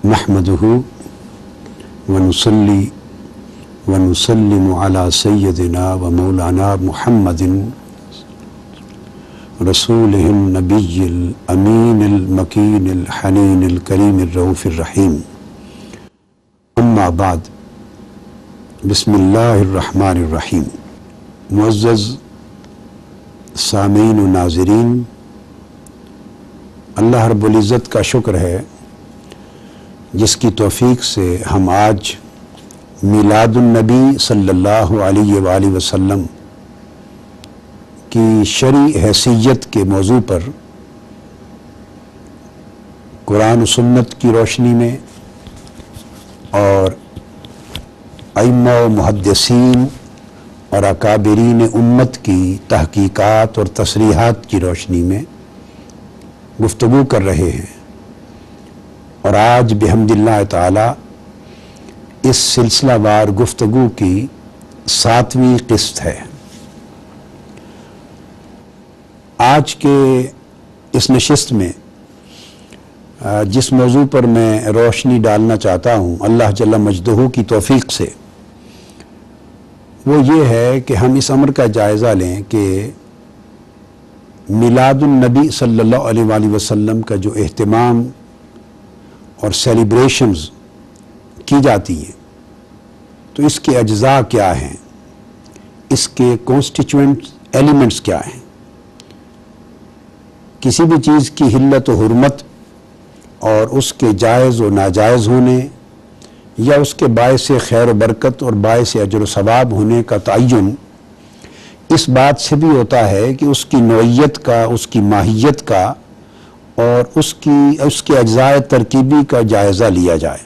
نحمده ونصلي ونسلم على سيدنا ومولانا محمد رسوله النبي الأمين المكين الحنين الكريم الرؤوف الرحيم أما بعد بسم الله الرحمن الرحيم. معزز سامعین و ناظرین، اللہ رب العزت کا شکر ہے جس کی توفیق سے ہم آج میلاد النبی صلی اللہ علیہ وآلہ وسلم کی شرعی حیثیت کے موضوع پر قرآن و سنت کی روشنی میں اور ائمہ و محدثین اور اکابرین امت کی تحقیقات اور تصریحات کی روشنی میں گفتگو کر رہے ہیں، اور آج بحمد اللہ تعالی اس سلسلہ وار گفتگو کی 7ویں قسط ہے۔ آج کے اس نشست میں جس موضوع پر میں روشنی ڈالنا چاہتا ہوں اللہ جل مجدہ کی توفیق سے، وہ یہ ہے کہ ہم اس امر کا جائزہ لیں کہ میلاد النبی صلی اللہ علیہ وآلہ وسلم کا جو اہتمام اور سیلیبریشنز کی جاتی ہیں تو اس کے اجزاء کیا ہیں، اس کے کانسٹیچوئنٹ ایلیمنٹس کیا ہیں، کسی بھی چیز کی حلت و حرمت اور اس کے جائز و ناجائز ہونے یا اس کے باعث خیر و برکت اور باعث اجر و ثواب ہونے کا تعین اس بات سے بھی ہوتا ہے کہ اس کی نوعیت کا، اس کی ماہیت کا اور اس کے اجزاء ترکیبی کا جائزہ لیا جائے۔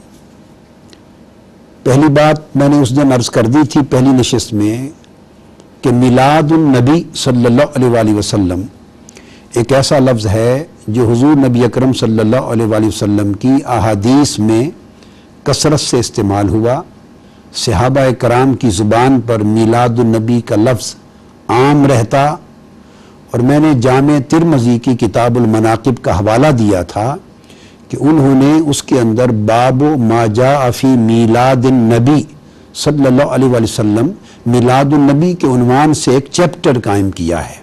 پہلی بات میں نے اس دن عرض کر دی تھی پہلی نشست میں کہ میلاد النبی صلی اللہ علیہ وآلہ وسلم ایک ایسا لفظ ہے جو حضور نبی اکرم صلی اللہ علیہ وآلہ وسلم کی احادیث میں کثرت سے استعمال ہوا۔ صحابہ کرام کی زبان پر میلاد النبی کا لفظ عام رہتا، اور میں نے جامع ترمذی کی کتاب المناقب کا حوالہ دیا تھا کہ انہوں نے اس کے اندر باب ما جاء فی میلاد النبی صلی اللہ علیہ وآلہ وسلم میلاد النبی کے عنوان سے ایک چیپٹر قائم کیا ہے۔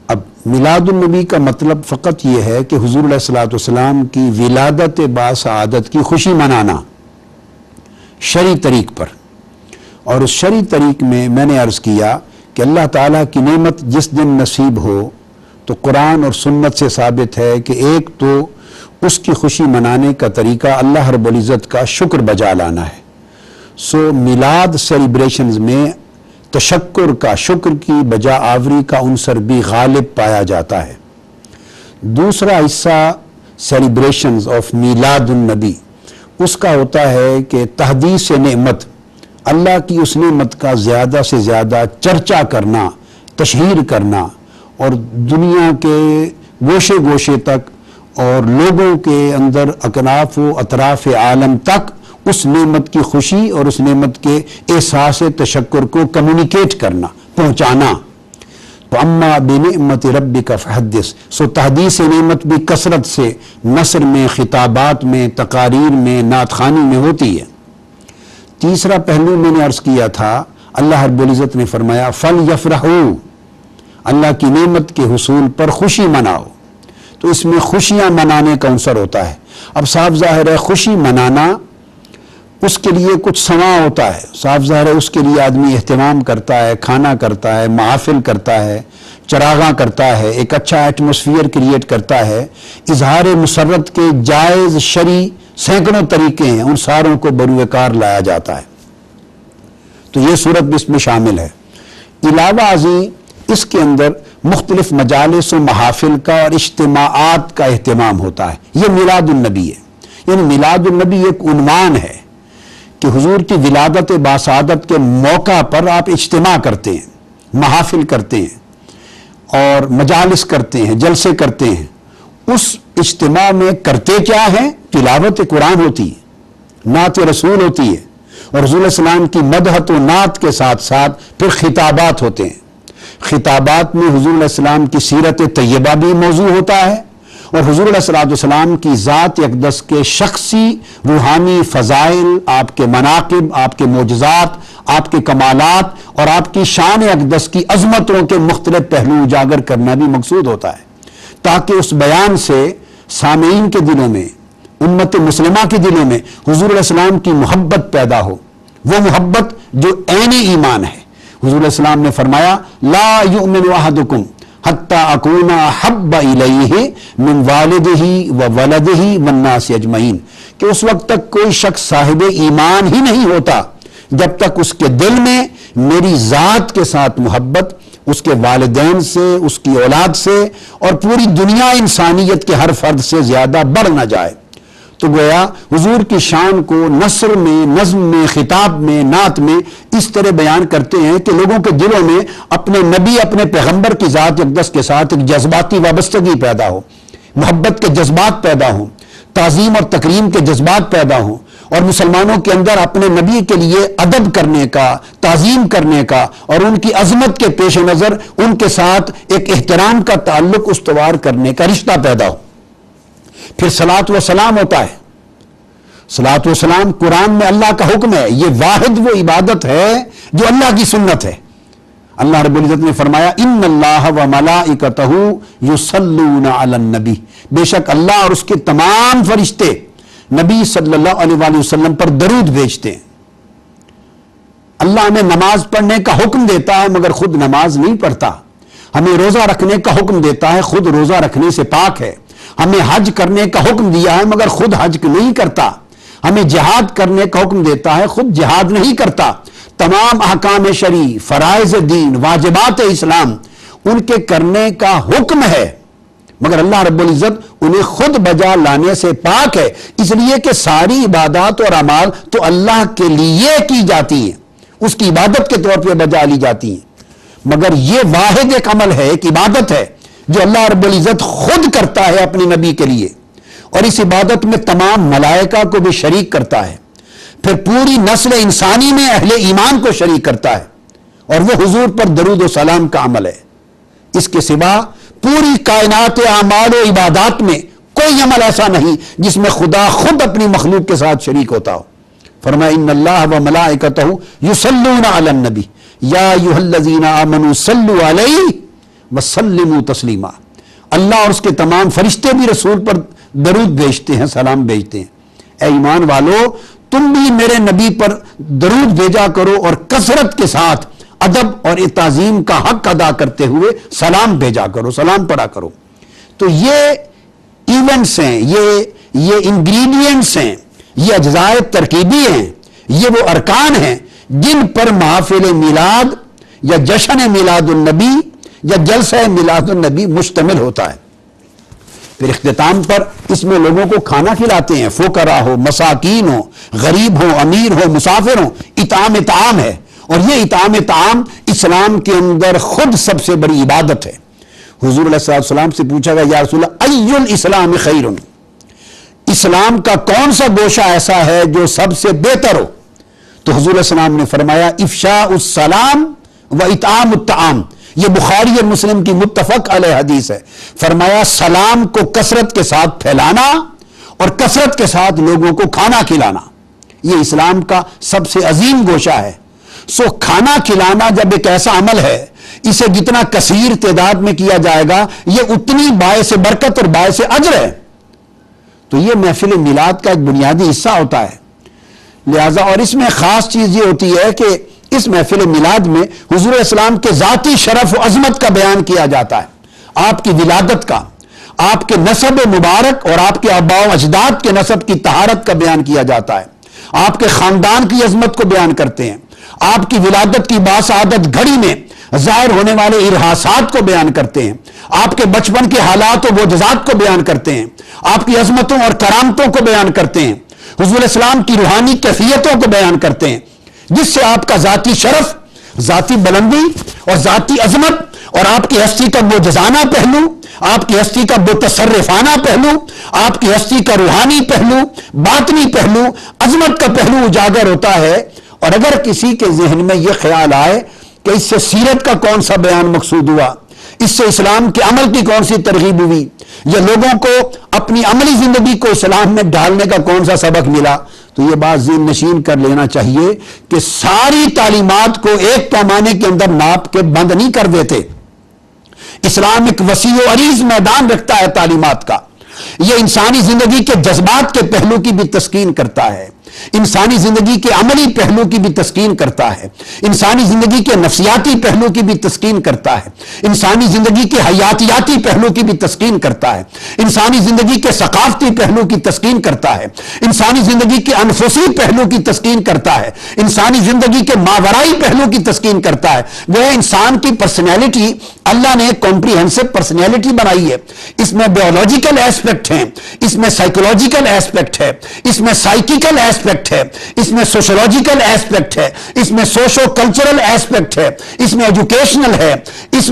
اب میلاد النبی کا مطلب فقط یہ ہے کہ حضور علیہ الصلوۃ والسلام کی ولادت باسعادت کی خوشی منانا شرعی طریق پر، اور اس شرعی طریق میں نے عرض کیا کہ اللہ تعالیٰ کی نعمت جس دن نصیب ہو تو قرآن اور سنت سے ثابت ہے کہ ایک تو اس کی خوشی منانے کا طریقہ اللہ رب العزت کا شکر بجا لانا ہے۔ سو میلاد سیلیبریشنز میں تشکر کا، شکر کی بجا آوری کا عنصر بھی غالب پایا جاتا ہے۔ دوسرا حصہ سیلیبریشنز آف میلاد النبی اس کا ہوتا ہے کہ تحدیث نعمت، اللہ کی اس نعمت کا زیادہ سے زیادہ چرچا کرنا، تشہیر کرنا، اور دنیا کے گوشے گوشے تک اور لوگوں کے اندر اکناف و اطراف عالم تک اس نعمت کی خوشی اور اس نعمت کے احساس تشکر کو کمیونیکیٹ کرنا، پہنچانا۔ تو اما بنعمت ربک فحدث، سو تحدیث نعمت بھی کثرت سے نثر میں، خطابات میں، تقاریر میں، نعت خوانی میں ہوتی ہے۔ تیسرا پہلو میں نے عرض کیا تھا، اللہ رب العزت نے فرمایا فَلْيَفْرَحُوا، اللہ کی نعمت کے حصول پر خوشی مناؤ، تو اس میں خوشیاں منانے کا عنصر ہوتا ہے۔ اب صاف ظاہر ہے خوشی منانا اس کے لیے کچھ سما ہوتا ہے، صاف ظاہر ہے اس کے لیے آدمی اہتمام کرتا ہے، کھانا کرتا ہے، محافل کرتا ہے، چراغاں کرتا ہے، ایک اچھا ایٹماسفیئر کریٹ کرتا ہے۔ اظہار مسرت کے جائز شرعی سینکڑوں طریقے ہیں، ان ساروں کو بروئے کار لایا جاتا ہے، تو یہ صورت بھی اس میں شامل ہے۔ علاوہ ازیں اس کے اندر مختلف مجالس و محافل کا اور اجتماعات کا اہتمام ہوتا ہے۔ یہ میلاد النبی ہے، یعنی میلاد النبی ایک عنوان ہے کہ حضور کی ولادت باسعادت کے موقع پر آپ اجتماع کرتے ہیں، محافل کرتے ہیں اور مجالس کرتے ہیں، جلسے کرتے ہیں۔ اس اجتماع میں کرتے کیا ہیں؟ تلاوت قرآن ہوتی ہے، نعت رسول ہوتی ہے، اور رسول اللہ علیہ وسلم کی مدحت و نعت کے ساتھ ساتھ پھر خطابات ہوتے ہیں۔ خطابات میں حضور علیہ السلام کی سیرت طیبہ بھی موضوع ہوتا ہے، اور حضور علیہ الصلوۃ والسلام کی ذات اقدس کے شخصی روحانی فضائل، آپ کے مناقب، آپ کے معجزات، آپ کے کمالات اور آپ کی شان اقدس کی عظمتوں کے مختلف پہلو اجاگر کرنا بھی مقصود ہوتا ہے، تاکہ اس بیان سے سامعین کے دلوں میں، امت مسلمہ کے دلوں میں حضور علیہ السلام کی محبت پیدا ہو، وہ محبت جو عین ایمان ہے۔ حضور علیہ السلام نے فرمایا لا یؤمن احدکم حتی اکون احب الیہ من والدہ وولدہ والناس اجمعین، کہ اس وقت تک کوئی شخص صاحب ایمان ہی نہیں ہوتا جب تک اس کے دل میں میری ذات کے ساتھ محبت، اس کے والدین سے، اس کی اولاد سے اور پوری دنیا انسانیت کے ہر فرد سے زیادہ بڑھ نہ جائے۔ تو گویا حضور کی شان کو نثر میں، نظم میں، خطاب میں، نعت میں اس طرح بیان کرتے ہیں کہ لوگوں کے دلوں میں اپنے نبی، اپنے پیغمبر کی ذات اقدس کے ساتھ ایک جذباتی وابستگی پیدا ہو، محبت کے جذبات پیدا ہوں، تعظیم اور تکریم کے جذبات پیدا ہوں، اور مسلمانوں کے اندر اپنے نبی کے لیے ادب کرنے کا، تعظیم کرنے کا اور ان کی عظمت کے پیش نظر ان کے ساتھ ایک احترام کا تعلق استوار کرنے کا رشتہ پیدا ہو۔ پھر صلاۃ و سلام ہوتا ہے۔ صلاۃ و سلام قرآن میں اللہ کا حکم ہے، یہ واحد وہ عبادت ہے جو اللہ کی سنت ہے۔ اللہ رب العزت نے فرمایا ان اللہ و ملائکتہ یصلون علی النبی، بے شک اللہ اور اس کے تمام فرشتے نبی صلی اللہ علیہ وآلہ وسلم پر درود بھیجتے ہیں۔ اللہ ہمیں نماز پڑھنے کا حکم دیتا ہے مگر خود نماز نہیں پڑھتا، ہمیں روزہ رکھنے کا حکم دیتا ہے، خود روزہ رکھنے سے پاک ہے، ہمیں حج کرنے کا حکم دیا ہے مگر خود حج نہیں کرتا، ہمیں جہاد کرنے کا حکم دیتا ہے، خود جہاد نہیں کرتا۔ تمام احکام شرعی، فرائض دین، واجبات اسلام ان کے کرنے کا حکم ہے مگر اللہ رب العزت انہیں خود بجا لانے سے پاک ہے، اس لیے کہ ساری عبادات اور اعمال تو اللہ کے لیے کی جاتی ہیں، اس کی عبادت کے طور پہ بجا لی جاتی ہیں، مگر یہ واحد ایک عمل ہے، ایک عبادت ہے جو اللہ رب العزت خود کرتا ہے اپنے نبی کے لیے، اور اس عبادت میں تمام ملائکہ کو بھی شریک کرتا ہے، پھر پوری نسل انسانی میں اہل ایمان کو شریک کرتا ہے، اور وہ حضور پر درود و سلام کا عمل ہے۔ اس کے سوا پوری کائنات اعمال و عبادات میں کوئی عمل ایسا نہیں جس میں خدا خود اپنی مخلوق کے ساتھ شریک ہوتا ہو۔ فرمایا ان اللہ و ملائکتہ یصلون علی النبی یا ایھا الذین آمنوا صلوا علیہ وسلموا تسلیما، اللہ اور اس کے تمام فرشتے بھی رسول پر درود بھیجتے ہیں، سلام بھیجتے ہیں۔ اے ایمان والو، تم بھی میرے نبی پر درود بھیجا کرو اور کثرت کے ساتھ ادب اور تعظیم کا حق ادا کرتے ہوئے سلام بھیجا کرو، سلام پڑھا کرو۔ تو یہ ایونٹس ہیں، یہ انگریڈینٹس ہیں، یہ اجزاء ترکیبی ہیں، یہ وہ ارکان ہیں جن پر محافل میلاد یا جشن میلاد النبی یا جلسہ میلاد النبی مشتمل ہوتا ہے۔ پھر اختتام پر اس میں لوگوں کو کھانا کھلاتے ہیں، فقراء ہو، مساکین ہو، غریب ہو، امیر ہو، مسافر ہو، اطعام طعام ہے، اور یہ اطعام طعام اسلام کے اندر خود سب سے بڑی عبادت ہے۔ حضور علیہ السلام سے پوچھا گیا یا رسول اللہ ای الاسلام خیر، اسلام کا کون سا گوشہ ایسا ہے جو سب سے بہتر ہو؟ تو حضور علیہ السلام نے فرمایا افشاء السلام و اطعام الطعام، یہ بخاری اور مسلم کی متفق علیہ حدیث ہے۔ فرمایا سلام کو کثرت کے ساتھ پھیلانا اور کثرت کے ساتھ لوگوں کو کھانا کھلانا، یہ اسلام کا سب سے عظیم گوشہ ہے۔ سو کھانا کھلانا جب ایک ایسا عمل ہے، اسے جتنا کثیر تعداد میں کیا جائے گا یہ اتنی باعث برکت اور باعث اجر ہے، تو یہ محفل میلاد کا ایک بنیادی حصہ ہوتا ہے۔ لہذا اور اس میں خاص چیز یہ ہوتی ہے کہ اس محفل میلاد میں حضور اسلام کے ذاتی شرف و عظمت کا بیان کیا جاتا ہے، آپ کی ولادت کا، آپ کے نسب مبارک اور آپ کے آباء و اجداد کے نسب کی طہارت کا بیان کیا جاتا ہے، آپ کے خاندان کی عظمت کو بیان کرتے ہیں، آپ کی ولادت کی باسعادت گھڑی میں ظاہر ہونے والے ارہاسات کو بیان کرتے ہیں، آپ کے بچپن کے حالات و معجزات کو بیان کرتے ہیں، آپ کی عظمتوں اور کرامتوں کو بیان کرتے ہیں، حضور اسلام کی روحانی کیفیتوں کو بیان کرتے ہیں، جس سے آپ کا ذاتی شرف، ذاتی بلندی اور ذاتی عظمت اور آپ کی ہستی کا معجزانہ پہلو، آپ کی ہستی کا متصرفانہ پہلو، آپ کی ہستی کا روحانی پہلو، باطنی پہلو، عظمت کا پہلو اجاگر ہوتا ہے۔ اور اگر کسی کے ذہن میں یہ خیال آئے کہ اس سے سیرت کا کون سا بیان مقصود ہوا، اس سے اسلام کے عمل کی کون سی ترغیب ہوئی؟ یا لوگوں کو اپنی عملی زندگی کو اسلام میں ڈالنے کا کون سا سبق ملا؟ تو یہ بات ذہن نشین کر لینا چاہیے کہ ساری تعلیمات کو ایک پیمانے کے اندر ناپ کے بند نہیں کر دیتے. اسلام ایک وسیع و عریض میدان رکھتا ہے تعلیمات کا. یہ انسانی زندگی کے جذبات کے پہلو کی بھی تسکین کرتا ہے، انسانی زندگی کے عملی پہلو کی بھی تسکین کرتا ہے، انسانی زندگی کے نفسیاتی پہلو کی بھی تسکین کرتا ہے، انسانی زندگی کے حیاتیاتی پہلو کی بھی تسکین کرتا ہے، انسانی زندگی کے ثقافتی پہلو کی تسکین کرتا ہے، انسانی زندگی کے انفسی پہلو کی تسکین کرتا ہے، انسانی زندگی کے ماورائی پہلو کی تسکین کرتا ہے. وہ انسان کی پرسنالٹی اللہ نے کمپریہنسو پرسنالٹی بنائی ہے. اس میں بیولوجیکل ایسپیکٹ ہیں، اس میں سائیکولوجیکل ایسپیکٹ ہے، اس میں سائیکیکل ایسپیکٹ ہے، اس میں سوشولوجیکل ایسپیکٹ ہے، اس میں سوشو کلچرل ایسپیکٹ ہے، اس میں ایجوکیشنل ہے، اس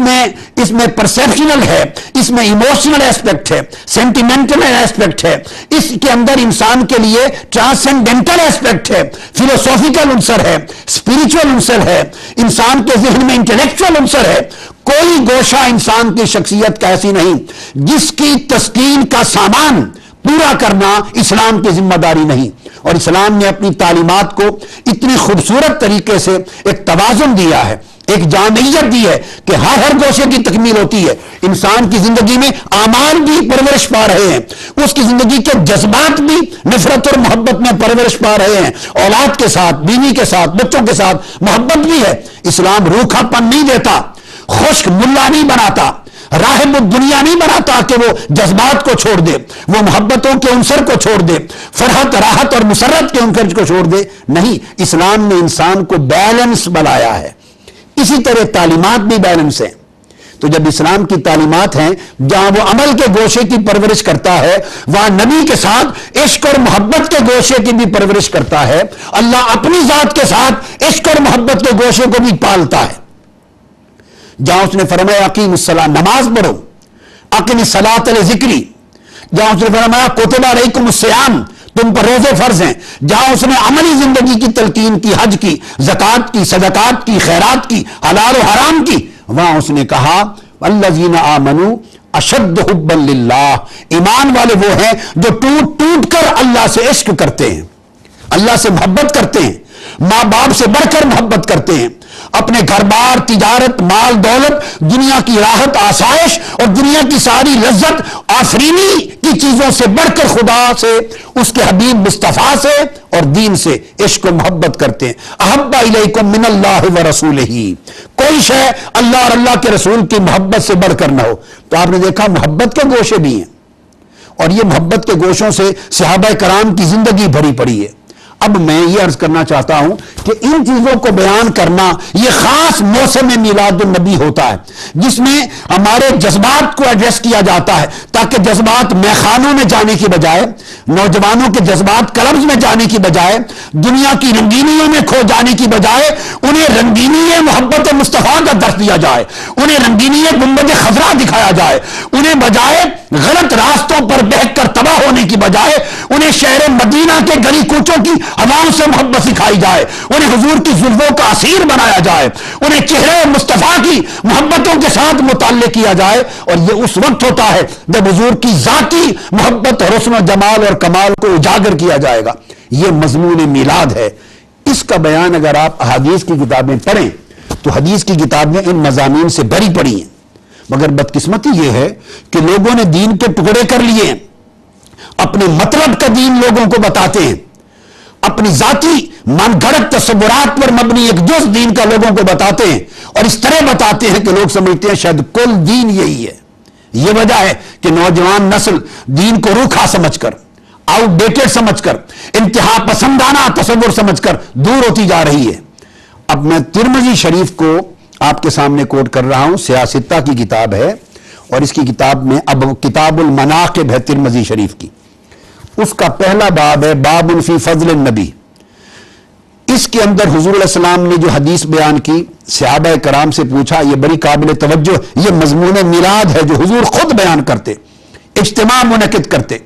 میں پرسیپشنل ہے، اس میں ایموشنل ایسپیکٹ ہے، سینٹیمنٹل ایسپیکٹ ہے، اس کے اندر انسان کے لیے ٹرانسینڈنٹل ایسپیکٹ ہے، فلوسافیکل عنصر ہے، اسپرچل عنصر ہے، انسان کے ذہن میں انٹلیکچوئل عنصر ہے. کوئی گوشہ انسان کی شخصیت کا ایسی نہیں جس کی تسکین کا سامان پورا کرنا اسلام کی ذمہ داری نہیں. اور اسلام نے اپنی تعلیمات کو اتنی خوبصورت طریقے سے ایک توازن دیا ہے، ایک جامعیت دی ہے کہ ہر گوشے کی تکمیل ہوتی ہے. انسان کی زندگی میں اعمال بھی پرورش پا رہے ہیں، اس کی زندگی کے جذبات بھی نفرت اور محبت میں پرورش پا رہے ہیں. اولاد کے ساتھ، بیوی کے ساتھ، بچوں کے ساتھ محبت بھی ہے. اسلام روکھا پن نہیں دیتا، خشک ملا نہیں بناتا، راہب الدنیا نہیں بناتا کہ وہ جذبات کو چھوڑ دے، وہ محبتوں کے عنصر کو چھوڑ دے، فرحت راحت اور مسرت کے عنصر کو چھوڑ دے. نہیں، اسلام نے انسان کو بیلنس بنایا ہے. اسی طرح تعلیمات بھی بیلنس ہیں. تو جب اسلام کی تعلیمات ہیں جہاں وہ عمل کے گوشے کی پرورش کرتا ہے، وہاں نبی کے ساتھ عشق اور محبت کے گوشے کی بھی پرورش کرتا ہے. اللہ اپنی ذات کے ساتھ عشق اور محبت کے گوشے کو بھی پالتا ہے. جہاں اس نے فرمایا اقیم الصلاۃ، نماز پڑھو، اقیم الصلاۃ لذکری، جہاں اس نے فرمایا کتب علیکم الصیام، تم پر روزے فرض ہیں، جہاں اس نے عملی زندگی کی تلقین کی، حج کی، زکوٰۃ کی، صدقات کی، خیرات کی، حلال و حرام کی، وہاں اس نے کہا الذین آمنوا اشد حبا للہ، ایمان والے وہ ہیں جو ٹوٹ ٹوٹ کر اللہ سے عشق کرتے ہیں، اللہ سے محبت کرتے ہیں، ماں باپ سے بڑھ کر محبت کرتے ہیں، اپنے گھر بار، تجارت، مال دولت، دنیا کی راحت آسائش اور دنیا کی ساری لذت آفرینی کی چیزوں سے بڑھ کر خدا سے، اس کے حبیب مصطفیٰ سے اور دین سے عشق و محبت کرتے ہیں. احب الیکم من اللہ و رسولہ، کوئی شے اللہ اور اللہ کے رسول کی محبت سے بڑھ کر نہ ہو. تو آپ نے دیکھا محبت کے گوشے بھی ہیں، اور یہ محبت کے گوشوں سے صحابہ کرام کی زندگی بھری پڑی ہے. اب میں یہ عرض کرنا چاہتا ہوں کہ ان چیزوں کو بیان کرنا یہ خاص موسم میلاد النبی ہوتا ہے، جس میں ہمارے جذبات کو ایڈریس کیا جاتا ہے، تاکہ جذبات میخانوں میں جانے کی بجائے، نوجوانوں کے جذبات کلبز میں جانے کی بجائے، دنیا کی رنگینیوں میں کھو جانے کی بجائے انہیں رنگینی محبت مصطفیٰ کا درس دیا جائے، انہیں رنگینی گنبد خضرا دکھایا جائے، انہیں بجائے غلط راستوں پر بہک کر تباہ ہونے کی بجائے انہیں شہر مدینہ کے گلی کوچوں کی ہواؤں سے محبت سکھائی جائے، انہیں حضور کی زلفوں کا اسیر بنایا جائے، انہیں چہرے مصطفیٰ کی محبتوں کے ساتھ متعلق کیا جائے. اور یہ اس وقت ہوتا ہے جب حضور کی ذاتی محبت، حسن و جمال اور کمال کو اجاگر کیا جائے گا. یہ مضمون میلاد ہے. اس کا بیان اگر آپ احادیث کی کتابیں پڑھیں تو حدیث کی کتابیں ان مضامین سے بھری پڑی ہیں، مگر بدقسمتی یہ ہے کہ لوگوں نے دین کے ٹکڑے کر لیے، اپنے مطلب کا دین لوگوں کو بتاتے ہیں، اپنی ذاتی من گھڑت تصورات پر مبنی ایک جز دین کا لوگوں کو بتاتے ہیں، اور اس طرح بتاتے ہیں کہ لوگ سمجھتے ہیں شاید کل دین یہی ہے. یہ وجہ ہے کہ نوجوان نسل دین کو روکھا سمجھ کر، آؤٹ ڈیٹڈ سمجھ کر، انتہا پسندانہ تصور سمجھ کر دور ہوتی جا رہی ہے. اب میں ترمذی شریف کو آپ کے سامنے کوٹ کر رہا ہوں، سیاستہ کی کتاب ہے، اور اس کی کتاب میں اب کتاب المناقب ہے ترمذی شریف کی. اس کا پہلا باب ہے باب فی فضل النبی. اس کے اندر حضور علیہ السلام نے جو حدیث بیان کی، صحابہ کرام سے پوچھا، یہ بڑی قابل توجہ، یہ مضمون میلاد ہے جو حضور خود بیان کرتے، اجتماع منعقد کرتے،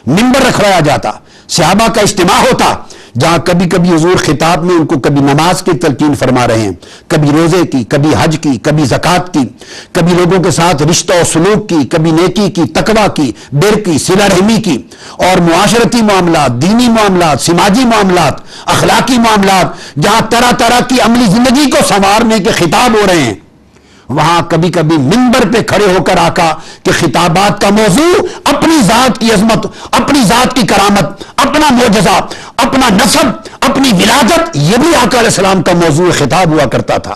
منبر رکھوایا جاتا، صحابہ کا اجتماع ہوتا، جہاں کبھی کبھی حضور خطاب میں ان کو کبھی نماز کی تلقین فرما رہے ہیں، کبھی روزے کی، کبھی حج کی، کبھی زکوٰۃ کی، کبھی لوگوں کے ساتھ رشتہ و سلوک کی، کبھی نیکی کی، تقویٰ کی، بر کی، صلہ رحمی کی، اور معاشرتی معاملات، دینی معاملات، سماجی معاملات، اخلاقی معاملات، جہاں طرح طرح کی عملی زندگی کو سنوارنے کے خطاب ہو رہے ہیں، وہاں کبھی کبھی منبر پہ کھڑے ہو کر آقا کہ خطابات کا موضوع اپنی ذات کی عظمت، اپنی ذات کی کرامت، اپنا معجزہ، اپنا نسب، اپنی ولادت، یہ بھی آقا علیہ السلام کا موضوع خطاب ہوا کرتا تھا۔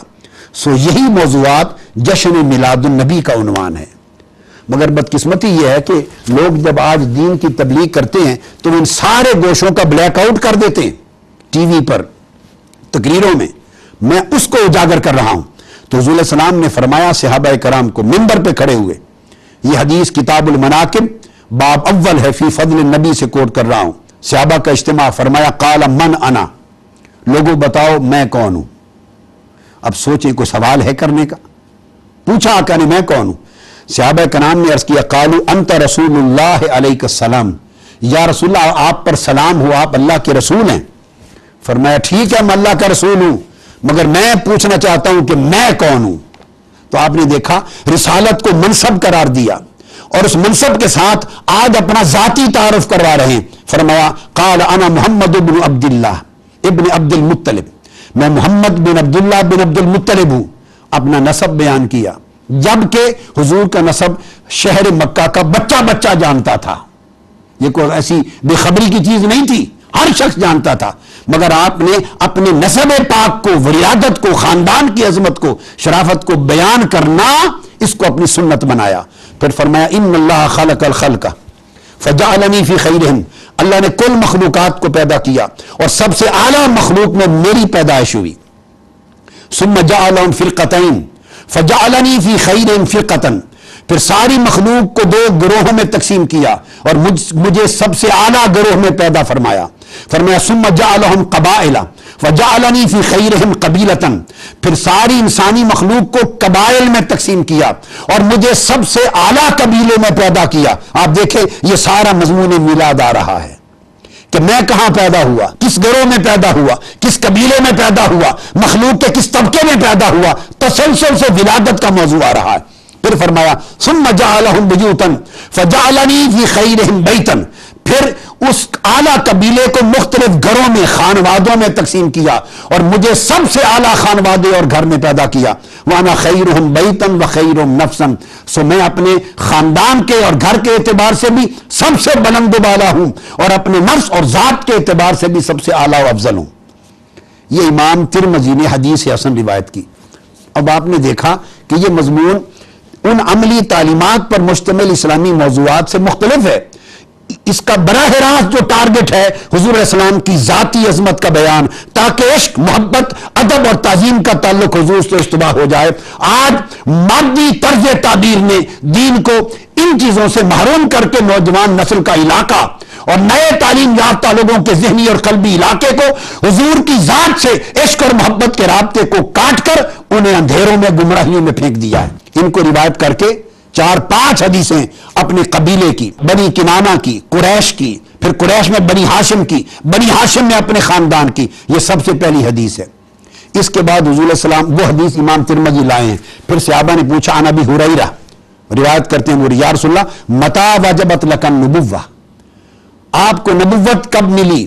یہی موضوعات جشن میلاد النبی کا عنوان ہے۔ مگر بدقسمتی یہ ہے کہ لوگ جب آج دین کی تبلیغ کرتے ہیں تو ان سارے گوشوں کا بلیک آؤٹ کر دیتے ہیں ٹی وی پر، تقریروں میں۔ میں اس کو اجاگر کر رہا ہوں۔ تو حضور علیہ السلام نے فرمایا صحابہ کرام کو منبر پہ کھڑے ہوئے، یہ حدیث کتاب المناقب باب اول ہے، فی فضل النبی سے کوٹ کر رہا ہوں۔ صحابہ کا اجتماع، فرمایا قال من انا، لوگوں بتاؤ میں کون ہوں۔ اب سوچیں کوئی سوال ہے کرنے کا؟ پوچھا آقا نے میں کون ہوں؟ صحابہ کرام نے عرض کیا قالوا انت رسول اللہ علیہ السلام، یا رسول اللہ آپ پر سلام ہو، آپ اللہ کے رسول ہیں۔ فرمایا ٹھیک ہے میں اللہ کا رسول ہوں، مگر میں پوچھنا چاہتا ہوں کہ میں کون ہوں۔ تو آپ نے دیکھا رسالت کو منصب قرار دیا، اور اس منصب کے ساتھ آج اپنا ذاتی تعارف کروا رہے ہیں۔ فرمایا قال انا محمد بن عبداللہ ابن عبد المطلب، میں محمد بن عبداللہ بن عبد المطلب ہوں۔ اپنا نسب بیان کیا، جبکہ حضور کا نسب شہر مکہ کا بچہ بچہ جانتا تھا، یہ کوئی ایسی بے خبری کی چیز نہیں تھی، ہر شخص جانتا تھا۔ مگر آپ نے اپنے نسب پاک کو، ولادت کو، خاندان کی عظمت کو، شرافت کو بیان کرنا، اس کو اپنی سنت بنایا۔ پھر فرمایا ان اللہ خلق الخلق فجعلنی فی خیرہم، اللہ نے کل مخلوقات کو پیدا کیا اور سب سے اعلیٰ مخلوق میں میری پیدائش ہوئی۔ ثم جعلہم فرقتین فجعلنی فی خیرہم فرقتن، پھر ساری مخلوق کو دو گروہوں میں تقسیم کیا اور مجھے سب سے اعلیٰ گروہ میں پیدا فرمایا۔ فرمایا ثم جعلہم قبائل وجعلنی فی خیرہم قبیلتن، پھر ساری انسانی مخلوق کو قبائل میں تقسیم کیا اور مجھے سب سے اعلیٰ قبیلے میں پیدا کیا۔ آپ دیکھیں یہ سارا مضمون میلاد آ رہا ہے کہ میں کہاں پیدا ہوا، کس گروہ میں پیدا ہوا، کس قبیلے میں پیدا ہوا، مخلوق کے کس طبقے میں پیدا ہوا، تسلسل سے ولادت کا موضوع آ رہا ہے۔ پھر فرمایا ثم جعلہم بیوتا فجعلنی فی خیرہم بیتا، پھر اس اعلیٰ قبیلے کو مختلف گھروں میں، خانوادوں میں تقسیم کیا اور مجھے سب سے اعلیٰ خانوادے اور گھر میں پیدا کیا۔ وَأَنَا خَيْرُهُمْ بَيْتًا وَخَيْرُهُمْ نَفْسًا، سو میں اپنے خاندان کے اور گھر کے اعتبار سے بھی سب سے بلند و بالا ہوں اور اپنے نفس اور ذات کے اعتبار سے بھی سب سے اعلیٰ و افضل ہوں۔ یہ امام ترمذی نے حدیث حسن روایت کی۔ اب آپ نے دیکھا کہ یہ مضمون ان عملی تعلیمات پر مشتمل اسلامی موضوعات سے مختلف ہے۔ اس کا براہ راست جو ٹارگٹ ہے حضور علیہ السلام کی ذاتی عظمت کا بیان، تاکہ عشق، محبت، ادب اور تعظیم کا تعلق حضور سے اشتباہ ہو جائے۔ آج مادی طرز تعبیر نے دین کو ان چیزوں سے محروم کر کے نوجوان نسل کا علاقہ اور نئے تعلیم یافتہ لوگوں کے ذہنی اور قلبی علاقے کو حضور کی ذات سے عشق اور محبت کے رابطے کو کاٹ کر انہیں اندھیروں میں، گمراہیوں میں پھینک دیا ہے۔ ان کو روایت کر کے 4-5 حدیثیں اپنے قبیلے کی، بنی کنانہ کی، قریش کی، پھر قریش میں بنی ہاشم کی، بنی ہاشم میں اپنے خاندان کی، یہ سب سے پہلی حدیث ہے۔ اس کے بعد حضور علیہ السلام وہ حدیث امام ترمذی لائے ہیں۔ پھر صحابہ نے پوچھا عن ابی ہریرہ، روایت کرتے ہیں وہ یا رسول اللہ متی وجبت لک النبوہ، آپ کو نبوت کب ملی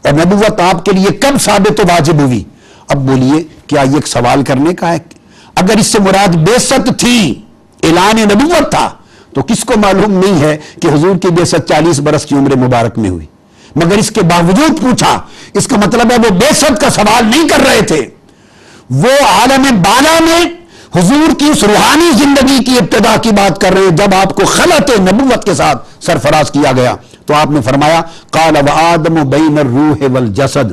اور نبوت آپ کے لیے کب ثابت و واجب ہوئی؟ اب بولیے کیا یہ ایک سوال کرنے کا ہے؟ اگر اس سے مراد بعثت تھی، اعلان نبوت تھا، تو کس کو معلوم نہیں ہے کہ حضور کی بعثت 40 برس کی عمر مبارک میں ہوئی؟ مگر اس کے باوجود پوچھا، اس کا مطلب ہے وہ بعثت کا سوال نہیں کر رہے تھے، وہ عالم بالا میں حضور کی اس روحانی زندگی کی ابتدا کی بات کر رہے ہیں جب آپ کو خلعت نبوت کے ساتھ سرفراز کیا گیا۔ تو آپ نے فرمایا قال وآدم بین الروح والجسد،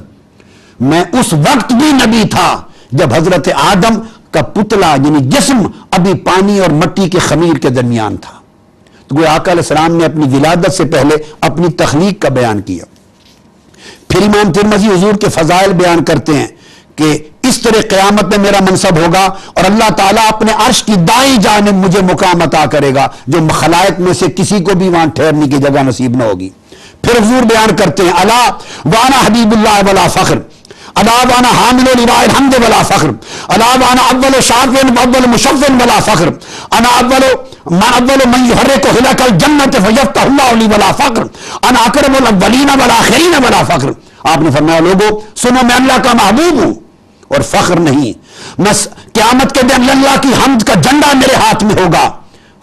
میں اس وقت بھی نبی تھا جب حضرت آدم کا پتلا یعنی جسم ابھی پانی اور مٹی کے خمیر کے درمیان تھا۔ تو وہ آقا علیہ السلام نے اپنی ولادت سے پہلے اپنی تخلیق کا بیان کیا۔ پھر امام ترمذی حضور کے فضائل بیان کرتے ہیں کہ اس طرح قیامت میں میرا منصب ہوگا اور اللہ تعالیٰ اپنے عرش کی دائیں جانب مجھے مقام عطا کرے گا جو خلائق میں سے کسی کو بھی وہاں ٹھہرنے کی جگہ نصیب نہ ہوگی۔ پھر حضور بیان کرتے ہیں الا وانا حبیب اللہ ولا فخر، الا وانا حامل لواء الحمد ولا فخر، الا وانا اول شافع واول مشفع ولا فخر، انا اول من يحرك خلق الجنة فيفتح الله لي ولا فخر، انا اکرم الاولین والآخرین ولا فخر۔ آپ نے فرمایا لوگوں سنو میں اللہ کا محبوب ہوں اور فخر نہیں، میں قیامت کے دن اللہ کی حمد کا جھنڈا میرے ہاتھ میں ہوگا،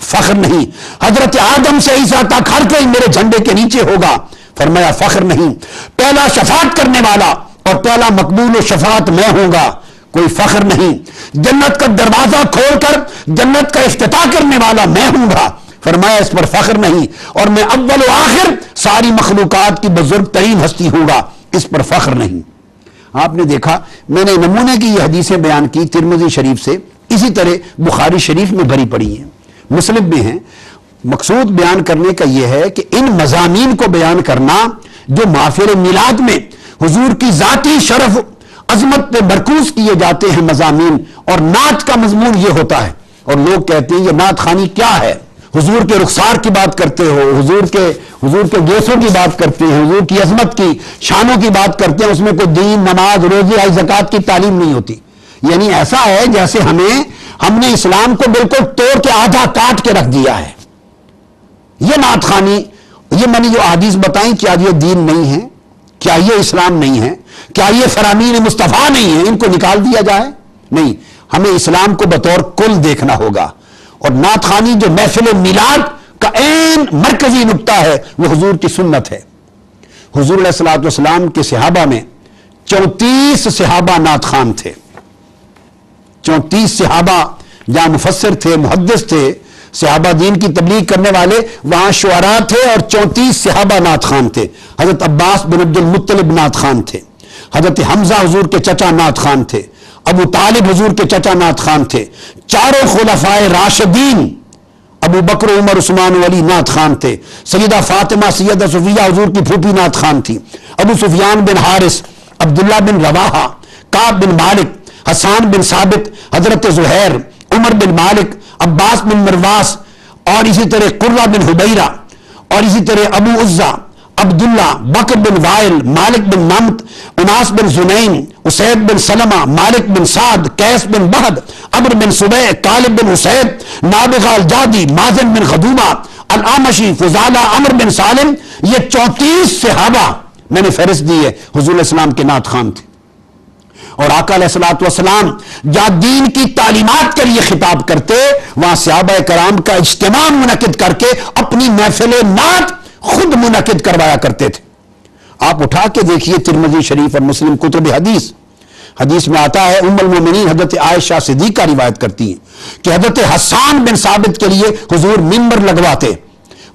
فخر نہیں۔ حضرت آدم سے عیسیٰ تک ہر کوئی میرے جھنڈے کے نیچے ہوگا، فرمایا فخر نہیں۔ پہلا شفاعت کرنے والا اور پہلا مقبول و شفاعت میں ہوں گا، کوئی فخر نہیں۔ جنت کا دروازہ کھول کر جنت کا افتتاح کرنے والا میں ہوں گا، فرمایا اس پر فخر نہیں۔ اور میں اول و آخر ساری مخلوقات کی بزرگ ترین ہستی ہوں گا، اس پر فخر نہیں۔ آپ نے دیکھا میں نے نمونے کی یہ حدیثیں بیان کی ترمذی شریف سے، اسی طرح بخاری شریف میں بھری پڑی ہیں، مسلم میں ہیں۔ مقصود بیان کرنے کا یہ ہے کہ ان مضامین کو بیان کرنا جو محافل میلاد میں حضور کی ذاتی شرف عظمت پہ مرکوز کیے جاتے ہیں مضامین، اور نعت کا مضمون یہ ہوتا ہے، اور لوگ کہتے ہیں یہ نعت خوانی کیا ہے؟ حضور کے رخسار کی بات کرتے ہو، حضور کے گیسوں کی بات کرتے ہیں، حضور کی عظمت کی شانوں کی بات کرتے ہیں، اس میں کوئی دین نماز روزے حج زکوٰۃ کی تعلیم نہیں ہوتی۔ یعنی ایسا ہے جیسے ہم نے اسلام کو بالکل توڑ کے آدھا کاٹ کے رکھ دیا ہے۔ یہ نعت خوانی، یہ میں نے جو احادیث بتائیں، کیا یہ دین نہیں ہے؟ کیا یہ اسلام نہیں ہے؟ کیا یہ فرامین مصطفیٰ نہیں ہے؟ ان کو نکال دیا جائے؟ نہیں، ہمیں اسلام کو بطور کل دیکھنا ہوگا۔ اور نعت خوانی جو محفل میلاد کا عین مرکزی نقطہ ہے وہ حضور کی سنت ہے۔ حضور علیہ الصلوۃ والسلام کے صحابہ میں 34 صحابہ نعت خوان تھے، 34 صحابہ جہاں مفسر تھے، محدث تھے، صحابہ دین کی تبلیغ کرنے والے، وہاں شعراء تھے، اور 34 صحابہ نعت خوان تھے۔ حضرت عباس بن عبد المطلب نعت خوان تھے، حضرت حمزہ حضور کے چچا نعت خوان تھے، ابو طالب حضور کے چچا نعت خوان تھے، چاروں خلفائے راشدین ابو بکر عمر عثمان و علی نعت خوان تھے، سیدہ فاطمہ سیدہ صفیہ حضور کی پھوپھی نعت خوان تھی، ابو سفیان بن حارث، عبداللہ بن رواحہ، کعب بن مالک، حسان بن ثابت، حضرت زہیر، عمر بن مالک، عباس بن مرواس، اور اسی طرح قرہ بن حبیرہ، اور اسی طرح ابو عزہ، عبداللہ، بکر بن وائل، مالک بن نمت، اناس بن زنین، اسید بن سلمہ، مالک بن سعد، قیس بن بہد، عمر بن سبیع، طالب بن اسید، نابغہ الجادی، مازن بن خدومہ، الاعمشی، فضالہ، عمر بن سالم، یہ 34 صحابہ میں نے فہرست دی ہے، حضور علیہ السلام کے نعت خوان تھے۔ اور آقا علیہ الصلوۃ والسلام جہاں دین کی تعلیمات کے لیے خطاب کرتے، وہاں صحابہ کرام کا اجتماع منعقد کر کے اپنی محفل نعت خود منعقد کروایا کرتے تھے۔ آپ اٹھا کے دیکھیے ترمذی شریف اور مسلم کتب حدیث میں آتا ہے، ام المومنین حضرت عائشہ صدیقہ روایت کرتی ہیں کہ حضرت حسان بن ثابت کے لیے حضور ممبر لگواتے،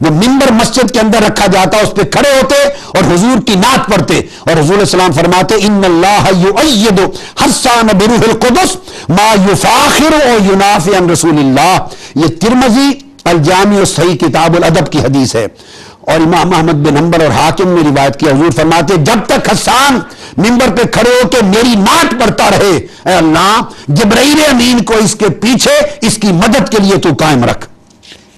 وہ ممبر مسجد کے اندر رکھا جاتا، اس پہ کھڑے ہوتے اور حضور کی نعت پڑھتے، اور حضور علیہ السلام فرماتے ان اللہ یؤید حسان بروح القدس ما یفاخر و ینافع عن رسول اللہ۔ یہ ترمذی الجامع الصحیح کتاب الادب کی حدیث ہے، اور امام احمد بن حنبل اور حاکم نے روایت کیا، حضور فرماتے جب تک حسان ممبر پہ کھڑے ہو کے میری نعت پڑھتا رہے، اے اللہ جبرائیل امین کو اس کے پیچھے اس کی مدد کے لیے تو قائم رکھ۔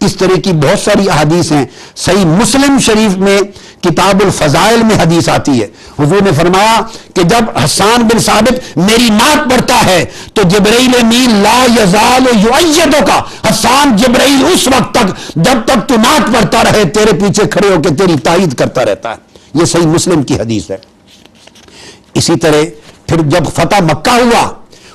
اس طرح کی بہت ساری احادیث ہیں۔ صحیح مسلم شریف میں کتاب الفضائل میں حدیث آتی ہے، حضور نے فرمایا کہ جب حسان بن ثابت میری نعت پڑھتا ہے تو جبرائیل امین لا یزال یؤیدک، حسان جبرائیل اس وقت تک جب تک تو نعت پڑھتا رہے تیرے پیچھے کھڑے ہو کے تیری تائید کرتا رہتا ہے۔ یہ صحیح مسلم کی حدیث ہے۔ اسی طرح پھر جب فتح مکہ ہوا،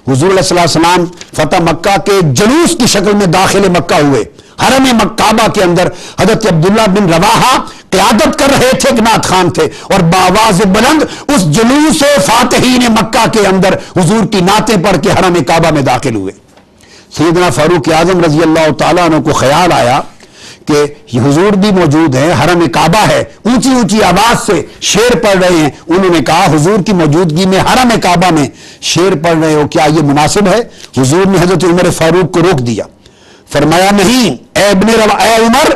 حضور علیہ السلام فتح مکہ کے جلوس کی شکل میں داخل مکہ ہوئے، حرم کعبہ کے اندر حضرت عبداللہ بن رواحہ قیادت کر رہے تھے، نعت خوان تھے، اور بآواز بلند اس جلوس فاتحین مکہ کے اندر حضور کی نعتیں پڑھ کے حرم کعبہ میں داخل ہوئے۔ سیدنا فاروق اعظم رضی اللہ تعالیٰ عنہ کو خیال آیا کہ حضور بھی موجود ہیں، حرم کعبہ ہے، اونچی اونچی آواز سے شعر پڑھ رہے ہیں۔ انہوں نے کہا حضور کی موجودگی میں حرم کعبہ میں شعر پڑھ رہے ہو، کیا یہ مناسب ہے؟ حضور نے حضرت عمر فاروق کو روک دیا، فرمایا نہیں اے عمر،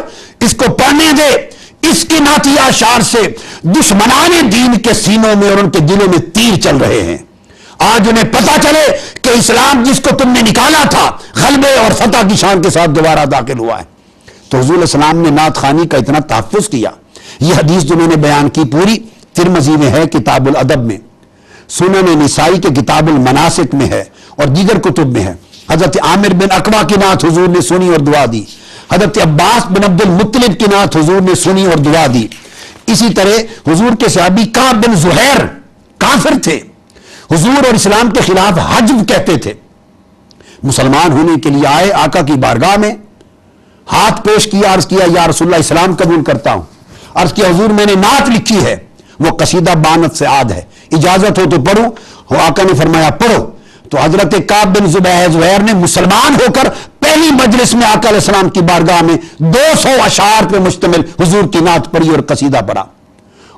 اس کو پڑھنے دے، اس کی نعتیہ اشعار سے دشمنان دین کے سینوں میں اور ان کے دلوں میں تیر چل رہے ہیں۔ آج انہیں پتا چلے کہ اسلام جس کو تم نے نکالا تھا غلبے اور فتح کی شان کے ساتھ دوبارہ داخل ہوا ہے۔ تو حضور علیہ السلام نے نعت خوانی کا اتنا تحفظ کیا یہ حدیث جو میں نے بیان کی پوری ترمذی میں ہے کتاب الادب میں، سنن نسائی کے کتاب المناسک میں ہے اور دیگر کتب میں ہے۔ حضرت عامر بن اقوا کی نعت حضور نے سنی اور دعا دی، حضرت عباس بن عبد المطلب کی نعت حضور نے سنی اور دعا دی۔ اسی طرح حضور کے صحابی کعب بن زہیر کافر تھے، حضور اور اسلام کے خلاف حجب کہتے تھے، مسلمان ہونے کے لیے آئے، آقا کی بارگاہ میں ہاتھ پیش کیا، عرض کیا یا رسول اللہ اسلام قبول کرتا ہوں۔ عرض کیا حضور میں نے نعت لکھی ہے، وہ قصیدہ بانت سے عاد ہے، اجازت ہو تو پڑھوں؟ آقا نے فرمایا پڑھو۔ تو حضرت کعب بن زہیر نے مسلمان ہو کر پہلی مجلس میں آقا علیہ السلام کی بارگاہ میں 200 اشعار پہ مشتمل حضور کی نعت پڑھی اور قصیدہ پڑھا،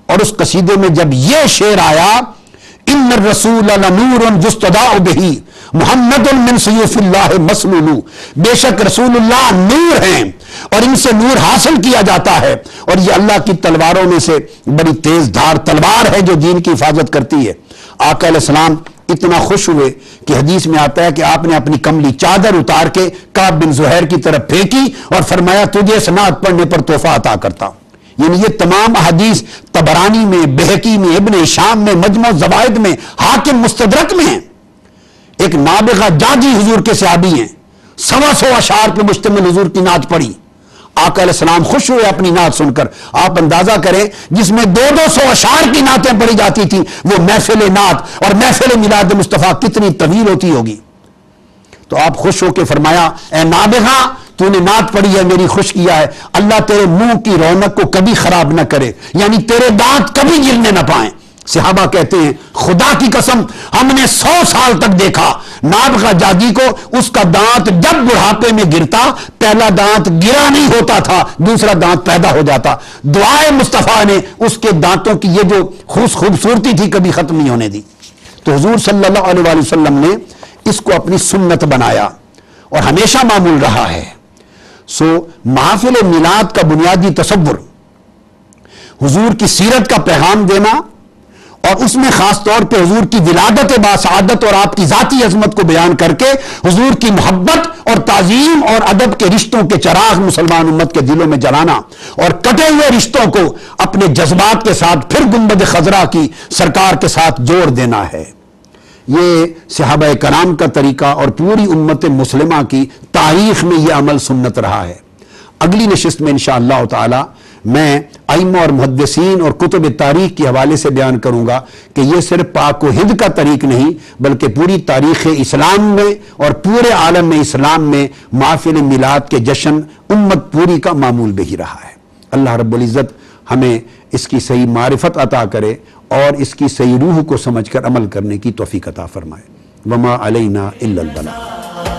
اور اس قصیدے میں جب یہ شعر آیا ان الرسول لنور یستضاء بہ محمد من سیوف اللہ مسلول، بے شک رسول اللہ نور ہیں اور ان سے نور حاصل کیا جاتا ہے، اور یہ اللہ کی تلواروں میں سے بڑی تیز دھار تلوار ہے جو دین کی حفاظت کرتی ہے۔ آقا علیہ السلام اتنا خوش ہوئے کہ حدیث میں آتا ہے کہ آپ نے اپنی کملی چادر اتار کے کعب بن زہیر کی طرف پھینکی اور فرمایا تجھے اس نعت پڑھنے پر تحفہ عطا کرتا ہوں۔ یعنی یہ تمام احادیث طبرانی میں، بہقی میں، ابن ہشام میں، مجموع الزوائد میں، حاکم مستدرک میں ہیں۔ ایک نابغہ جاجی حضور کے صحابی ہیں، 125 اشعار پہ مشتمل حضور کی نعت پڑھی، آقا علیہ السلام خوش ہوئے اپنی نعت سن کر۔ آپ اندازہ کریں جس میں 200 اشعار کی نعتیں پڑھی جاتی تھی، وہ محفل نعت اور محفل میلاد مصطفیٰ کتنی طویل ہوتی ہوگی۔ تو آپ خوش ہو کے فرمایا اے نابغہ تو نے نعت پڑھی ہے، میری خوش کیا ہے، اللہ تیرے منہ کی رونق کو کبھی خراب نہ کرے، یعنی تیرے دانت کبھی گرنے نہ پائیں۔ صحابہ کہتے ہیں خدا کی قسم ہم نے 100 سال تک دیکھا نابغہ جاگی کو، اس کا دانت جب بڑھاپے میں گرتا پہلا دانت گرا نہیں ہوتا تھا، دوسرا دانت پیدا ہو جاتا۔ دعائے مصطفیٰ نے اس کے دانتوں کی یہ جو خوبصورتی تھی کبھی ختم نہیں ہونے دی۔ تو حضور صلی اللہ علیہ وآلہ وسلم نے اس کو اپنی سنت بنایا اور ہمیشہ معمول رہا ہے۔ سو محافل میلاد کا بنیادی تصور حضور کی سیرت کا پیغام دینا اور اس میں خاص طور پہ حضور کی ولادت باسعادت اور آپ کی ذاتی عظمت کو بیان کر کے حضور کی محبت اور تعظیم اور ادب کے رشتوں کے چراغ مسلمان امت کے دلوں میں جلانا اور کٹے ہوئے رشتوں کو اپنے جذبات کے ساتھ پھر گنبد خضرا کی سرکار کے ساتھ جوڑ دینا ہے۔ یہ صحابہ کرام کا طریقہ اور پوری امت مسلمہ کی تاریخ میں یہ عمل سنت رہا ہے۔ اگلی نشست میں انشاءاللہ تعالی میں ائمہ اور محدثین اور کتب تاریخ کے حوالے سے بیان کروں گا کہ یہ صرف پاک و ہند کا طریق نہیں بلکہ پوری تاریخ اسلام میں اور پورے عالم میں اسلام میں محافل میلاد کے جشن امت پوری کا معمول بھی رہا ہے۔ اللہ رب العزت ہمیں اس کی صحیح معرفت عطا کرے اور اس کی صحیح روح کو سمجھ کر عمل کرنے کی توفیق عطا فرمائے۔ وما علینا الا البلاغ۔